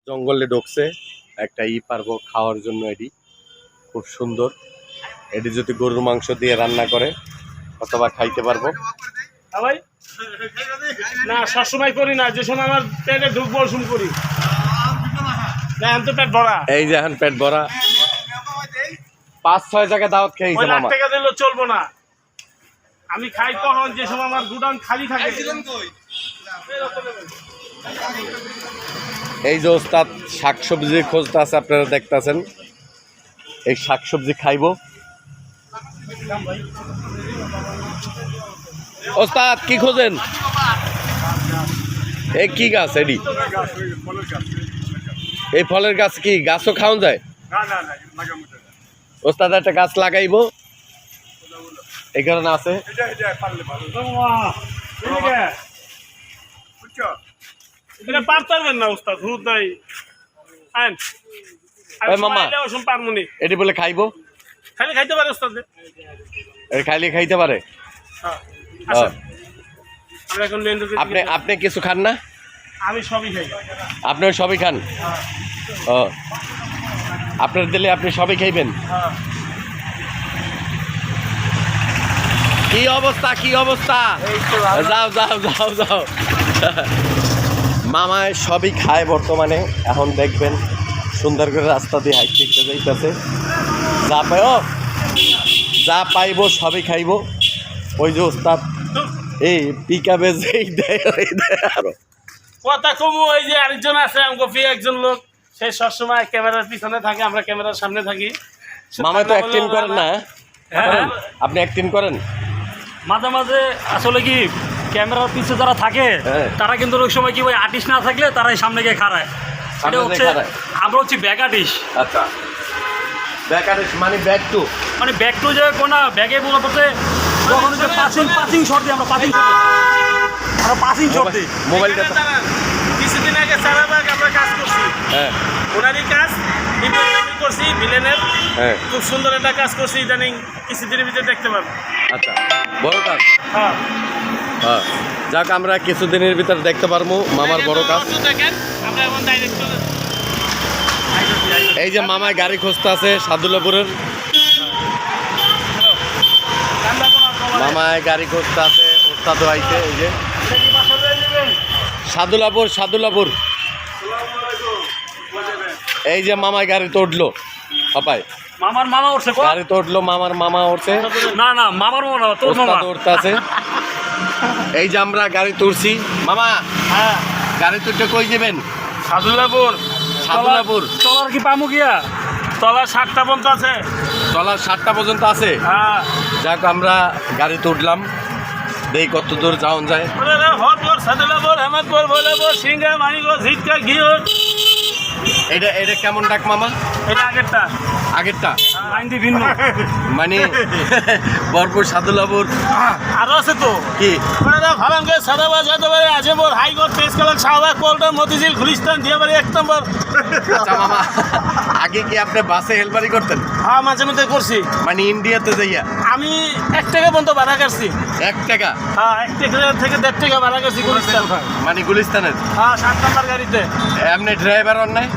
জঙ্গলে ঢুকছে একটা পারবো খাওয়ার জন্য। এটি খুব সুন্দর। এটি যদি গরুর মাংস দিয়ে রান্না করে অথবা খাইতে পারবো। ভাই না সবসময় করি না, যে সময় আমার পেটে ঢুক বলসুম করি না, এখন তো পেট ভরা। এই যে এখন পেট ভরা, 5-6 জায়গায় দাওয়াত খেয়েছে লাখ মামা। টাকা দিলেও চলবো না। আমি খাই কখন, যে সময় আমার গুদাম খালি থাকে। এই যে ওস্তাদ শাকসবজি খুঁজতে আছে, আপনারা দেখতেছেন। এই শাকসবজি খাইবো। ওস্তাদ কি খোঁজেন? এই কি গাছ? এডি এই ফলের গাছ কি গাছও খাওয়া যায়? ওস্তাদ একটা গাছ লাগাইবো, এই কারণে আছে। এটা পারতারবেন না উস্তাদ, হুদ নাই আইন। মামা পারমুনি এটি বলে খাইবো, খালি খাইতে পারে উস্তাদ। এটি খাইলে খাইতে পারে। আমরা এখন আপনি আপনি কিছু খান না? আমি সবই খাই। আপনিও সবই খান? ও, আপনার দিলে আপনি সবই খাইবেন? কি অবস্থা, কি অবস্থা? যাও যাও যাও যাও। মামায় সবই খায় বর্তমানে। এখন দেখবেন সুন্দর করে রাস্তা দিয়ে হাইটে যাইতেছে। যা পাই যা পাইবো সবই খাইবো। ওই যে ওস্তাদ এই পিকআপে যেই দেয় আরো কথা কমু। ওই যে আরেকজন আছে আমগফি, একজন লোক, সে সবসময় ক্যামেরার পিছনে থাকে, আমরা ক্যামেরার সামনে থাকি। মামা তো অ্যাক্টিং করেন না? হ্যাঁ, আপনি অ্যাক্টিং করেন মাঝে মাঝে। আসলে কি ক্যামেরার পিছে যারা থাকে তারা কিন্তু ওই সময় কি ওই আর্টিস্ট না থাকলে তারাই সামনে গিয়ে খাড়ায়। এটা হচ্ছে আমরা হচ্ছে ব্যাক আর্টিস্ট। আচ্ছা, ব্যাক আর্টিস্ট মানে ব্যাক টু, মানে ব্যাক টু যে কোনা ব্যাগে মনে করতে যখন যে পাসিং শট দিই আমরা, পাসিং শট দিই। মোবাইলটা কিছুদিন আগে সারাবাগ আমরা কাজ করছি। হ্যাঁ, ওনারই কাজ করছি ভিলেনের। হ্যাঁ, খুব সুন্দর একটা কাজ করছি। ইদানিং কিছুদিনের ভিতরে দেখতে পাবো। আচ্ছা, বড় কাজ। হ্যাঁ হ্যাঁ, যাক আমরা কিছুদিনের ভিতরে দেখতে পারবো মামার বড় কাজ। দেখেন আমরা এখন ডাইরেক্ট এই যে মামায় গাড়ি খুঁজতে আছে সাদুল্লাপুরের। মামায় গাড়ি খুঁজতে আছে, ওস্তাদও আইছে। এই যে সাদুল্লাপুর, সাদুল্লাপুর। এই যে মামায় গাড়ি তো উঠলো। পাপাই মামার মামা উঠছে, গাড়ি তো উঠলো, মামার মামা উঠছে। না না মামার মামা না, তোর মামা উঠতে আছে। এই যে আমরা গাড়ি তুলছি। মামা হ্যাঁ, গাড়ি তুলতে কই যাবেন? সাদুল্লাপুর। সাদুল্লাপুর। তলার কি পামু গিয়া? তলা 7টা পর্যন্ত আছে। তলার 7টা পর্যন্ত আছে। হ্যাঁ, যাক আমরা গাড়িতে উঠলাম, দেই কত দূর যাওয়া যায়। হরপুর, সাদুল্লাপুর, হেমতপুর, ভোলাপুর, সিংহা, মানিকগঞ্জ, ঝিটকা, ঘিওর। এটা এটা কেমন ডাক মামা? এটা আগেরটা। আগেরটা লাইন দি ভিন্ন। মানে বরপুর, সাদুল্লাপুর আরো আছে তো। কি ভালামকে সাদাবাজ, Hyderabad, Azampur, high court, press club, Shahbag, Paltan, Motijheel, Gulistan, Diabari 1 নম্বর। আচ্ছা মামা, আগে কি আপনি বাসে হেলপারি করতেন? হ্যাঁ, মাঝে মধ্যে করছি। মানে ইন্ডিয়াতে যাইয়া? আমি 1 টাকা পর্যন্ত ভাড়া কাটছি। 1 টাকা? হ্যাঁ, 1 টাকা থেকে 1.5 টাকা ভাড়া কাটছি গুলিস্তান। মানে গুলিস্তানের? হ্যাঁ, 7 নম্বর গাড়িতে। এমনি ড্রাইভার অন্যায়?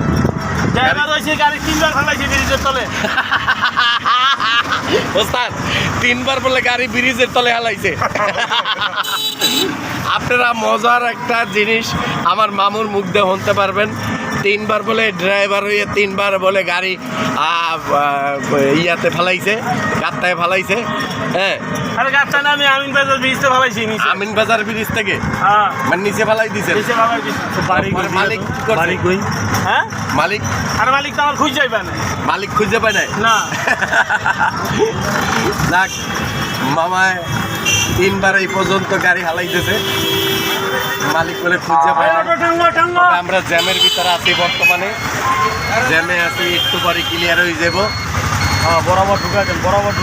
ড্রাইভার হয়েছে, গাড়ি 3বার ফেলাইছে ব্রিজের তলে। ওস্তাদ 3বার বলে গাড়ি ব্রিজের তলে হালাইছে। আপনারা মজার একটা জিনিস আমার মামুর মুখ দিয়ে শুনতে পারবেন। 3বার বলে ড্রাইভার হইয়া 3বার বলে গাড়ি ইয়াতে ফেলাইছে, গাত্তায় ফেলাইছে। হ্যাঁ, আরে গাড়িটা না, আমি আমিন বাজার ব্রিজে ফেলাইছি। আমিন বাজার ব্রিজ থেকে? হ্যাঁ, মানে নিচে ফেলাই দিছে? নিচে ফেলাইছি। মালিক কি করছে? বাড়ি কই? হ্যাঁ, মালিক? আর মালিক তো আমার খুঁজে যাইবে না। মালিক খুঁজে পায় নাই? না। যাক, মামায় 3বার এই পর্যন্ত গাড়ি হালাইতেছে, মালিক বলে খুঁজে পায় না। তবে আমরা জ্যামের ভিতরে আছি বর্তমানে, জ্যামে আছি, একটু পরে ক্লিয়ার হয়ে যাব। বরাবর ঢুকাছেন, বরাবর।